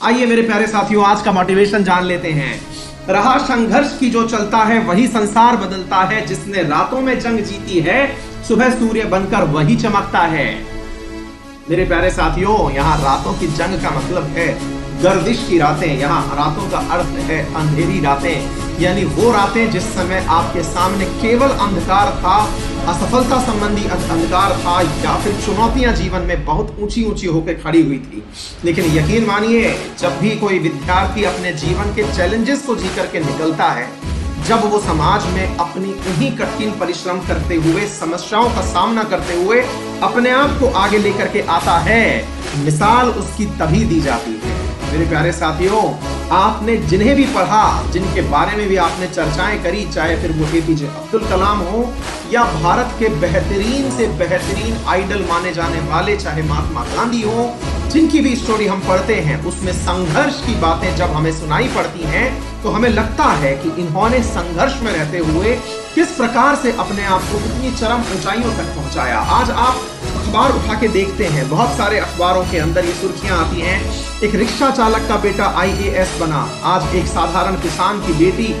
आइए मेरे प्यारे साथियों, आज का मोटिवेशन जान लेते हैं। रहा संघर्ष की जो चलता है वही संसार बदलता है। जिसने रातों में जंग जीती है सुबह सूर्य बनकर वही चमकता है। मेरे प्यारे साथियों, यहाँ रातों की जंग का मतलब है गर्दिश की रातें। यहाँ रातों का अर्थ है अंधेरी रातें, यानी वो रातें जिस समय आपके सामने केवल अंधकार था, असफलता संबंधी अंधकार था, या फिर चुनौतियां जीवन में बहुत ऊंची ऊंची होकर खड़ी हुई थी। लेकिन यकीन मानिए, जब भी कोई विद्यार्थी अपने जीवन के चैलेंजेस को जी करके निकलता है, जब वो समाज में अपनी उन्हीं कठिन परिश्रम करते हुए, समस्याओं का सामना करते हुए अपने आप को आगे लेकर के आता है, मिसाल उसकी तभी दी जाती है। मेरे प्यारे साथियों, आपने जिन्हें भी पढ़ा, जिनके बारे में भी आपने चर्चाएं करी, चाहे फिर वो एपीजे अब्दुल कलाम हो या भारत के बेहतरीन से बेहतरीन आइडल माने जाने वाले चाहे महात्मा गांधी हो, जिनकी भी स्टोरी हम पढ़ते हैं उसमें संघर्ष की बातें जब हमें सुनाई पड़ती हैं तो हमें लगता है कि इन्होंने संघर्ष में रहते हुए किस प्रकार से अपने आप को इतनी चरम ऊंचाइयों तक पहुंचाया। आज आप अखबार उठा के देखते हैं, बहुत सारे अखबारों के अंदर ये सुर्खियां आती हैं, एक रिक्शा चालक का बेटा आईएएस बना, आज एक साधारण किसान की बेटी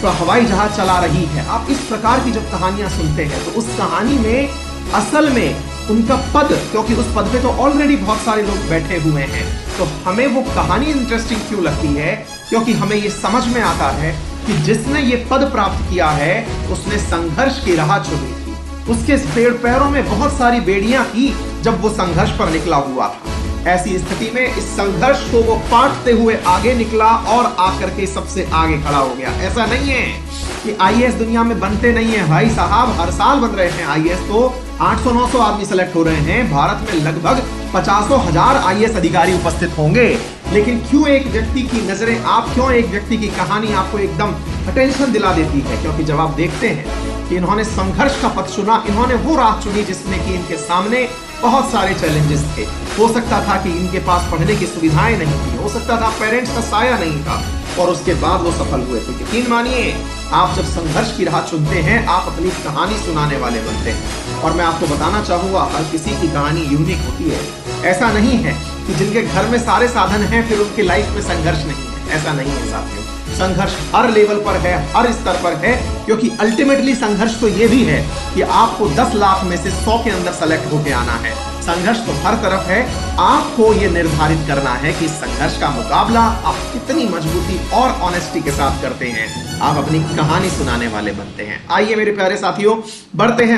तो हवाई जहाज चला रही है। आप इस प्रकार की जब कहानियां सुनते हैं तो उस कहानी में असल में उनका पद, क्योंकि उस पद पे तो ऑलरेडी बहुत सारे लोग बैठे हुए हैं, तो हमें वो कहानी इंटरेस्टिंग क्यों लगती है? क्योंकि हमें ये समझ में आता है कि जिसने ये पद प्राप्त किया है उसने संघर्ष की राह चुनी थी। उसके पेड़ पैरों में बहुत सारी बेड़ियां थी जब वो संघर्ष पर निकला हुआ था। ऐसी स्थिति में इस संघर्ष को वो पाटते हुए आगे निकला और आकर के सबसे आगे खड़ा हो गया। ऐसा नहीं है कि आईएएस दुनिया में बनते नहीं है भाई साहब, हर साल बन रहे हैं आईएएस, तो 800-900 आदमी सेलेक्ट हो रहे हैं। भारत में लगभग 50,000 आईएएस अधिकारी उपस्थित होंगे। लेकिन क्यों एक व्यक्ति की नजरें, क्यों एक व्यक्ति की कहानी आपको एकदम अटेंशन दिला देती है? क्योंकि जब आप देखते हैं कि इन्होंने संघर्ष का पथ चुना, इन्होंने वो राह चुनी जिसमें कि इनके सामने बहुत सारे चैलेंजेस थे। हो सकता था कि इनके पास पढ़ने की सुविधाएं नहीं थी, हो सकता था पेरेंट्स का साया नहीं था, और उसके बाद वो सफल हुए थे। यकीन मानिए, आप जब संघर्ष की राह चुनते हैं आप अपनी कहानी सुनाने वाले बनते हैं। और मैं आपको बताना चाहूंगा, हर किसी की कहानी यूनिक होती है। ऐसा नहीं है कि जिनके घर में सारे साधन हैं फिर उनकी लाइफ में संघर्ष नहीं है, ऐसा नहीं है साथियों। संघर्ष हर लेवल पर है, हर स्तर पर है, क्योंकि अल्टीमेटली संघर्ष तो ये भी है कि आपको 10 लाख में से 100 के अंदर सेलेक्ट होके आना है। संघर्ष तो हर तरफ है, आपको ये निर्धारित करना है कि संघर्ष का मुकाबला आप कितनी मजबूती और ऑनेस्टी के साथ करते हैं। आप अपनी कहानी सुनाने वाले बनते हैं। आइए मेरे प्यारे साथियों, बढ़ते हैं